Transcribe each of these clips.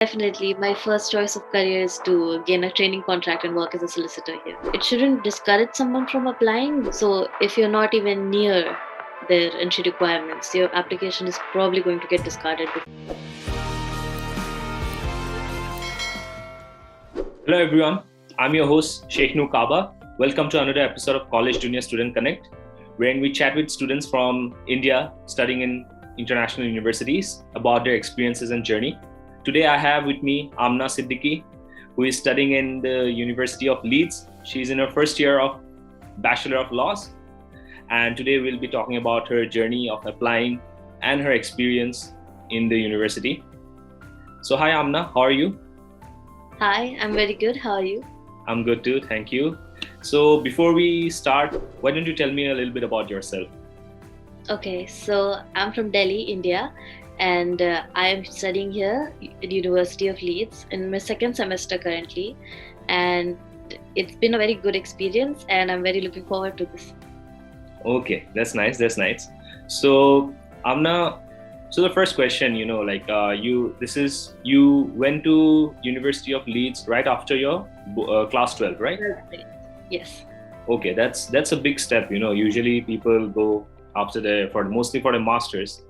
Definitely, my first choice of career is to gain a training contract and work as a solicitor here. It shouldn't discourage someone from applying. So, if you're not even near their entry requirements, your application is probably going to get discarded. Hello everyone, I'm your host Sheikh Noor Kaaba. Welcome to another episode of College Junior Student Connect, wherein we chat with students from India studying in international universities about their experiences and journey. Today I have with me Amna Siddiqui, who is studying in the University of Leeds. She's in her first year of Bachelor of Laws, and today we'll be talking about her journey of applying and her experience in the university. So hi Amna, how are you? Hi, I'm very good. How are you? I'm good too, thank you. So before we start, why don't you tell me a little bit about yourself? Okay, so I'm from Delhi, India, and I am studying here at University of Leeds in my second semester currently, and it's been a very good experience, and I'm very looking forward to this. Okay, that's nice. So Amna, so the first question, you went to University of Leeds right after your class 12, right? Yes. Okay, that's a big step. Usually people go after mostly for the masters.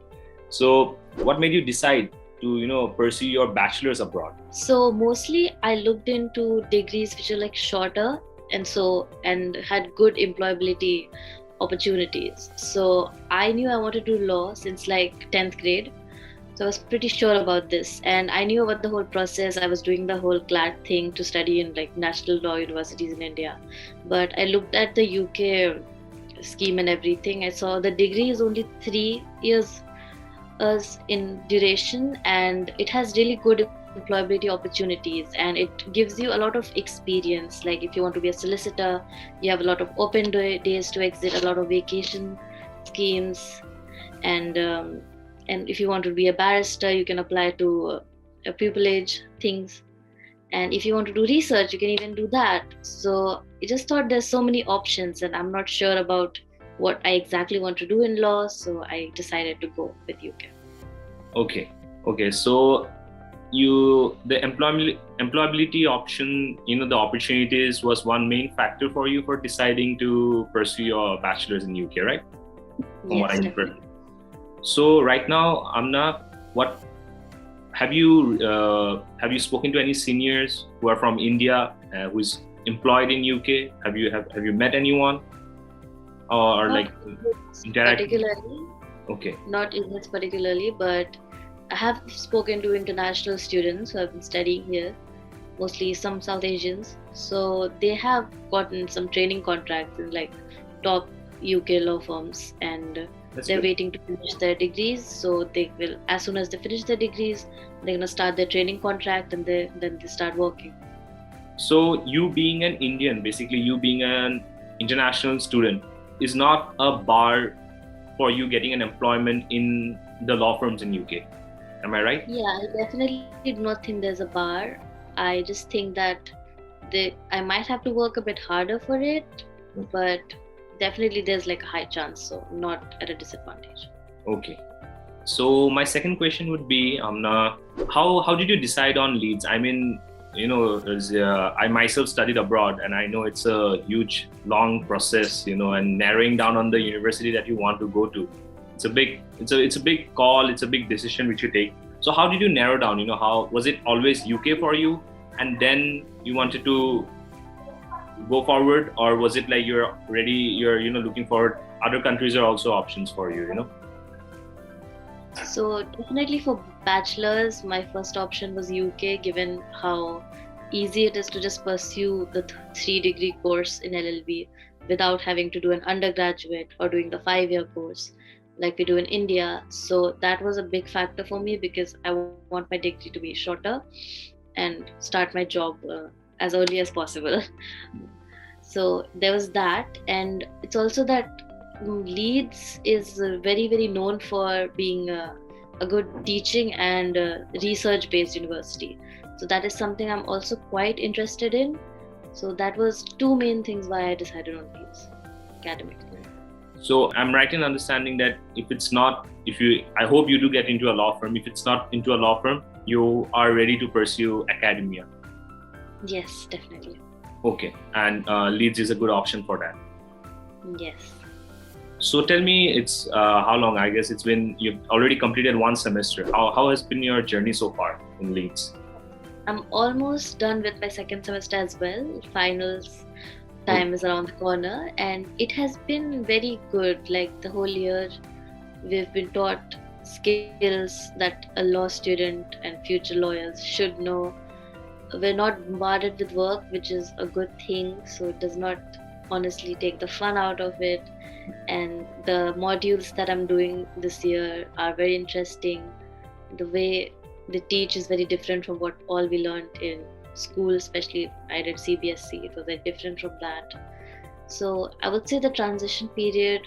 So what made you decide to pursue your bachelor's abroad? So mostly I looked into degrees which are like shorter and had good employability opportunities. So I knew I wanted to do law since like 10th grade. So I was pretty sure about this, and I knew about the whole process. I was doing the whole CLAT thing to study in like national law universities in India. But I looked at the UK scheme and everything. I saw the degree is only 3 years in duration, and it has really good employability opportunities, and it gives you a lot of experience. Like if you want to be a solicitor, you have a lot of open days to exit, a lot of vacation schemes, and if you want to be a barrister, you can apply to a pupillage things, and if you want to do research, you can even do that. So I just thought there's so many options, and I'm not sure about what I exactly want to do in law, so I decided to go with UK. Okay. So the employability option, the opportunities was one main factor for you for deciding to pursue your bachelor's in UK, right? Yes, definitely. So right now, Amna, what have you spoken to any seniors who are from India who is employed in UK? Have you met anyone or like interacted? Particularly. Okay. Not in this particularly, but I have spoken to international students who have been studying here, mostly some South Asians. So they have gotten some training contracts in like top UK law firms, and they're waiting to finish their degrees. So they will, as soon as they finish their degrees, they're gonna start their training contract, and then they start working. So you being an Indian, basically you being an international student, is not a bar for you getting an employment in the law firms in UK. Am I right? Yeah, I definitely do not think there's a bar. I just think that I might have to work a bit harder for it, but definitely there's like a high chance, so not at a disadvantage. Okay. So my second question would be, Amna, how did you decide on Leeds? I mean, I myself studied abroad, and I know it's a huge, long process, and narrowing down on the university that you want to go to. It's a big call. It's a big decision which you take. So how did you narrow down? How was it always UK for you, and then you wanted to go forward, or was it like you're looking forward? Other countries are also options for you. So definitely for bachelor's, my first option was UK, given how easy it is to just pursue the 3-degree course in LLB without having to do an undergraduate or doing the 5-year course like we do in India. So that was a big factor for me, because I want my degree to be shorter and start my job as early as possible. So there was that, and it's also that Leeds is very, very known for being a good teaching and research-based university. So that is something I'm also quite interested in. So that was 2 main things why I decided on Leeds academically. So I'm right in understanding that I hope you do get into a law firm. If it's not into a law firm, you are ready to pursue academia. Yes, definitely. Okay, and Leeds is a good option for that. Yes. So tell me, it's how long? I guess you've already completed one semester. How has been your journey so far in Leeds? I'm almost done with my second semester as well. Finals time is around the corner, and it has been very good. Like the whole year, we've been taught skills that a law student and future lawyers should know. We're not bombarded with work, which is a good thing, so it does not honestly take the fun out of it. And the modules that I'm doing this year are very interesting. The way they teach is very different from what all we learned in school, especially I did CBSE. It was very different from that. So I would say the transition period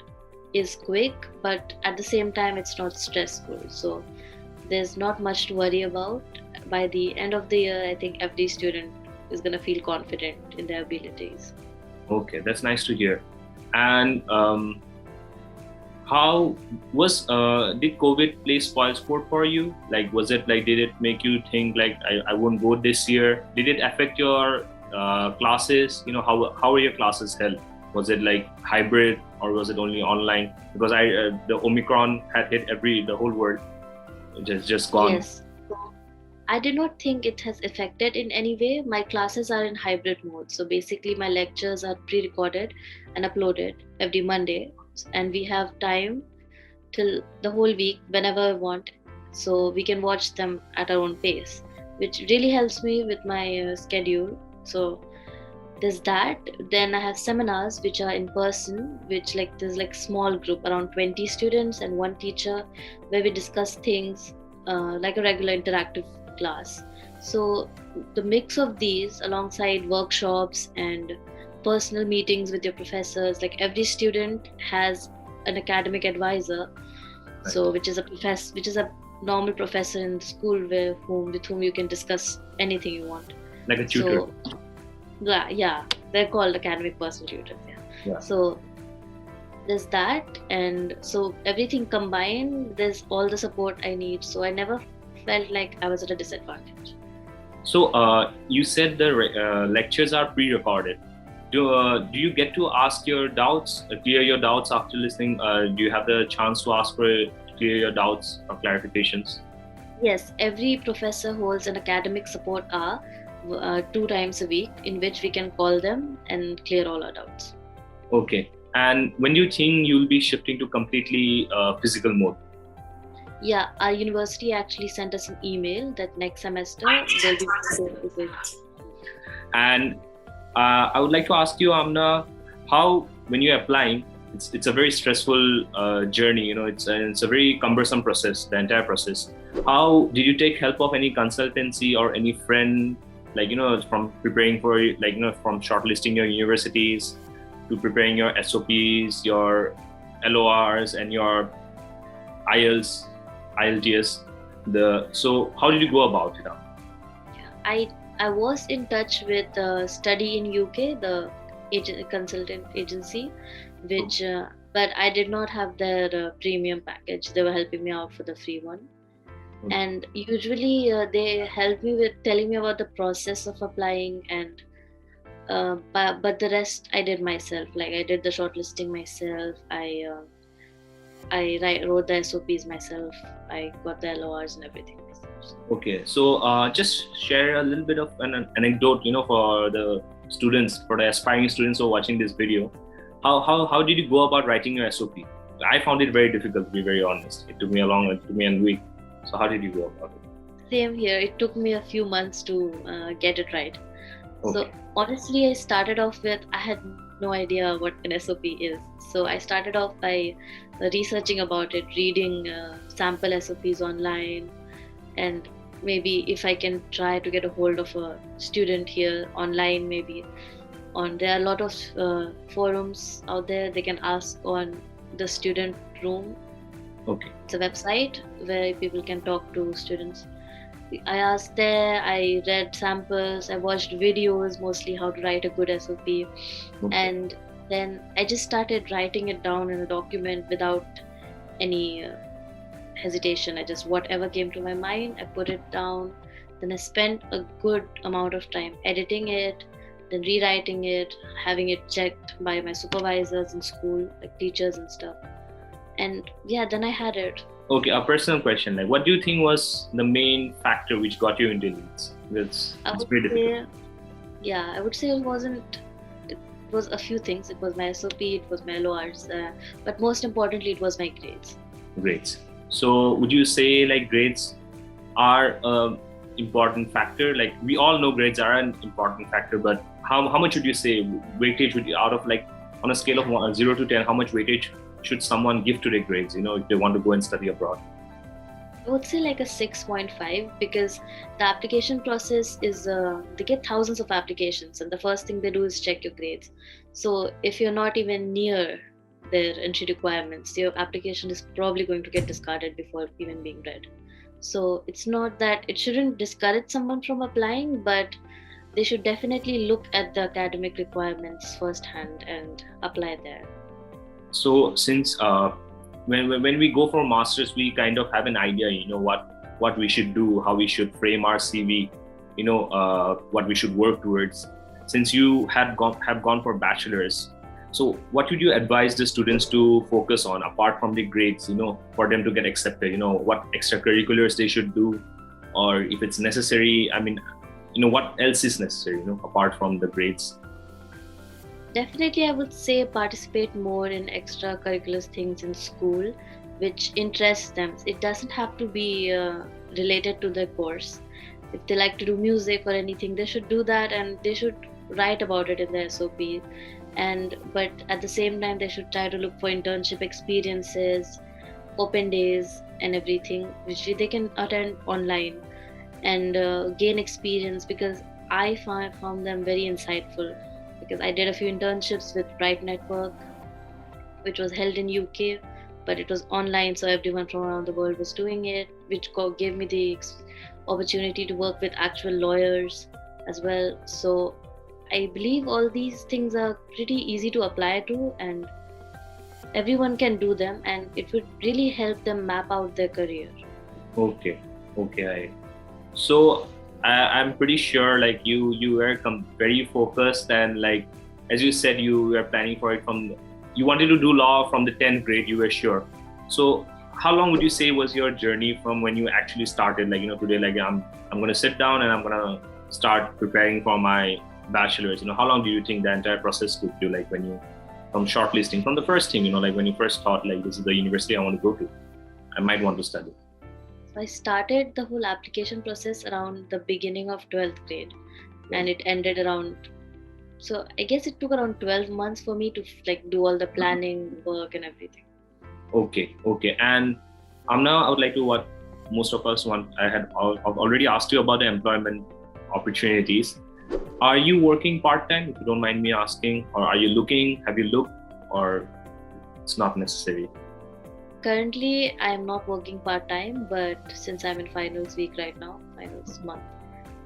is quick, but at the same time it's not stressful. So there's not much to worry about. By the end of the year, I think every student is going to feel confident in their abilities. Okay, that's nice to hear. And how was did COVID play spoil sport for you? Like, was it like, did it make you think like I won't go this year? Did it affect your classes? You know, how are your classes held? Was it like hybrid or was it only online? Because the Omicron had hit the whole world. Just gone. Yes. I did not think it has affected in any way. My classes are in hybrid mode. So basically my lectures are pre-recorded and uploaded every Monday. And we have time till the whole week whenever I want. So we can watch them at our own pace, which really helps me with my schedule. So there's that. Then I have seminars which are in person, which there's small group around 20 students and one teacher, where we discuss things like a regular interactive class. So the mix of these alongside workshops and personal meetings with your professors, like every student has an academic advisor, right. So which is a normal professor in the school with whom you can discuss anything you want, like a tutor. So, yeah, they're called academic personal tutors. Yeah. So there's that, and so everything combined, there's all the support I need. So I never felt like I was at a disadvantage. So you said the lectures are pre-recorded. Do you get to ask your doubts, clear your doubts after listening? Do you have the chance to ask for clear your doubts or clarifications? Yes, every professor holds an academic support hour 2 times a week, in which we can call them and clear all our doubts. Okay. And when do you think you'll be shifting to completely physical mode? Yeah, our university actually sent us an email that next semester they'll be physical. And I would like to ask you, Amna, how, when you're applying, it's a very stressful journey. You know, it's a very cumbersome process, the entire process. How did you take help of any consultancy or any friend, from preparing for, from shortlisting your universities to preparing your SOPs, your LORs, and your IELTS? So how did you go about it? I was in touch with Study in UK, the consultant agency, which but I did not have their premium package. They were helping me out for the free one. Okay. And usually they help me with telling me about the process of applying, and but the rest I did myself. Like I did the shortlisting myself. I wrote the SOPs myself. I got the LORs and everything myself. Okay, so just share a little bit of an anecdote, for the students, for the aspiring students who are watching this video. How did you go about writing your SOP? I found it very difficult, to be very honest. It took me a week. So how did you go about it? Same here. It took me a few months to get it right. Okay. So honestly, I started off with, I had no idea what an SOP is. So I started off by researching about it, reading sample SOPs online, and maybe if I can try to get a hold of a student here online, maybe there are a lot of forums out there. They can ask on the student room. Okay. It's a website where people can talk to students. I asked there, I read samples, I watched videos, mostly how to write a good SOP. Okay. And then I just started writing it down in a document without any hesitation. Whatever came to my mind, I put it down. Then I spent a good amount of time editing it, then rewriting it, having it checked by my supervisors in school, like teachers and stuff. And yeah, then I had it. Okay, a personal question. Like, what do you think was the main factor which got you into Leeds? It's pretty difficult. I would say it was a few things. It was my SOP, it was my LORs, but most importantly, it was my grades. Grades. So would you say like grades are an important factor? Like we all know grades are an important factor, but how much would you say weightage would you, out of like on a scale of 0 to 10, how much weightage should someone give to their grades, if they want to go and study abroad? I would say like a 6.5, because the application process is, they get thousands of applications and the first thing they do is check your grades. So if you're not even near their entry requirements, your application is probably going to get discarded before even being read. So it's not that it shouldn't discourage someone from applying, but they should definitely look at the academic requirements firsthand and apply there. So since when we go for masters, we kind of have an idea, what we should do, how we should frame our CV, what we should work towards. Since you have gone for bachelors, so what would you advise the students to focus on apart from the grades, for them to get accepted? What extracurriculars they should do, or if it's necessary, what else is necessary, apart from the grades? Definitely, I would say participate more in extracurricular things in school, which interests them. It doesn't have to be related to the course. If they like to do music or anything, they should do that, and they should write about it in the SOP. But at the same time, they should try to look for internship experiences, open days, and everything, which they can attend online and gain experience, because I found them very insightful. Because I did a few internships with Bright Network, which was held in UK, but it was online, so everyone from around the world was doing it, which gave me the opportunity to work with actual lawyers as well. So I believe all these things are pretty easy to apply to, and everyone can do them, and it would really help them map out their career. Okay. So I'm pretty sure like you were very focused, and like as you said, you were planning for it you wanted to do law from the 10th grade, you were sure. So how long would you say was your journey from when you actually started, like today, like I'm going to sit down and I'm going to start preparing for my bachelor's? How long do you think the entire process took you, like when you from shortlisting, from the first thing, like when you first thought like this is the university I want to go to, I might want to study? I started the whole application process around the beginning of 12th grade, and it ended so I guess it took around 12 months for me to like do all the planning work and everything. Okay. And Amna, I would like to what most of us want. I've already asked you about the employment opportunities. Are you working part-time, if you don't mind me asking, or are you looking? Have you looked, or it's not necessary? Currently, I'm not working part-time, but since I'm in finals week right now, finals month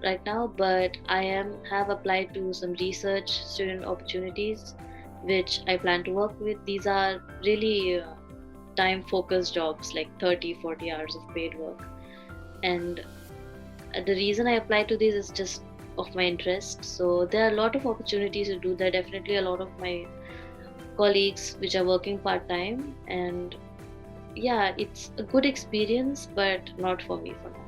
right now, but I have applied to some research student opportunities, which I plan to work with. These are really time-focused jobs, like 30-40 hours of paid work. And the reason I applied to these is just of my interest. So there are a lot of opportunities to do that. Definitely a lot of my colleagues which are working part-time, and yeah, it's a good experience, but not for me for now.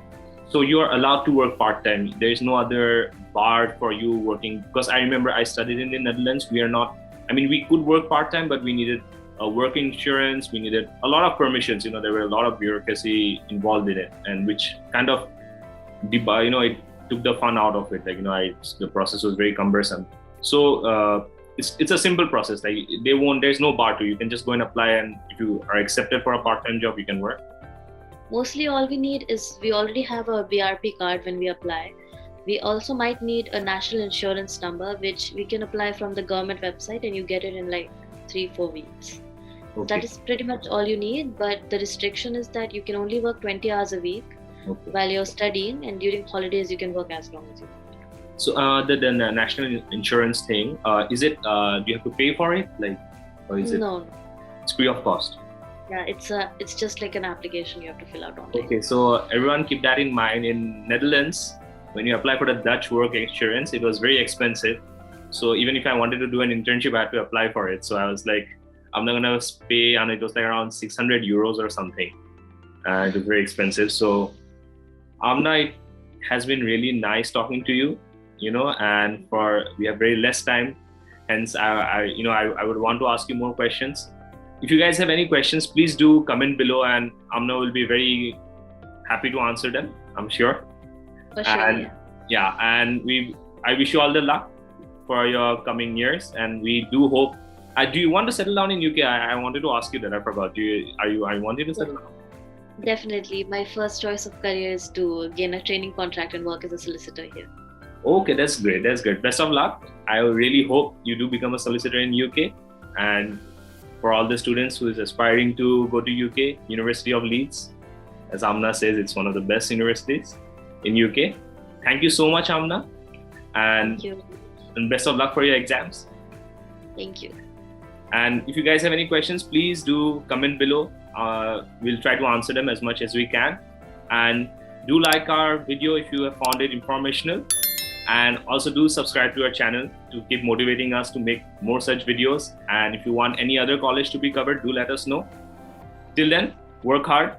So you are allowed to work part-time. There is no other bar for you working, because I remember I studied in the Netherlands. We could work part-time, but we needed a work insurance. We needed a lot of permissions. There were a lot of bureaucracy involved in it, and which kind of, it took the fun out of it. The process was very cumbersome. So it's a simple process. Like there's no bar to you. You can just go and apply, and if you are accepted for a part-time job, you can work. Mostly all we need is, we already have a BRP card when we apply. We also might need a national insurance number, which we can apply from the government website, and you get it in like 3-4 weeks. Okay. That is pretty much all you need, but the restriction is that you can only work 20 hours a week while you're studying, and during holidays you can work as long as you want. So the national insurance thing, is it? Do you have to pay for it, or is it? No. It's free of cost. Yeah, it's just like an application you have to fill out online. Okay, so everyone keep that in mind. In Netherlands, when you apply for the Dutch work experience, it was very expensive. So even if I wanted to do an internship, I had to apply for it. So I was like, I'm not gonna pay, and it was like around 600 euros or something. It was very expensive. So Amna, it has been really nice talking to you, and we have very less time. Hence, I would want to ask you more questions. If you guys have any questions, please do comment below, and Amna will be very happy to answer them, I'm sure. For sure, and, yeah. And I wish you all the luck for your coming years, and we do hope. Do you want to settle down in UK? I wanted to ask you that. I forgot. Are you wanting to settle down? Definitely. My first choice of career is to gain a training contract and work as a solicitor here. Okay, that's great. That's good. Best of luck. I really hope you do become a solicitor in UK. And for all the students who is aspiring to go to UK, University of Leeds, as Amna says, it's one of the best universities in UK. Thank you so much, Amna. Thank you. And best of luck for your exams. Thank you. And if you guys have any questions, please do comment below. We'll try to answer them as much as we can. And do like our video if you have found it informational. And also do subscribe to our channel to keep motivating us to make more such videos. And if you want any other college to be covered, do let us know. Till then, work hard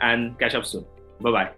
and catch up soon. Bye-bye.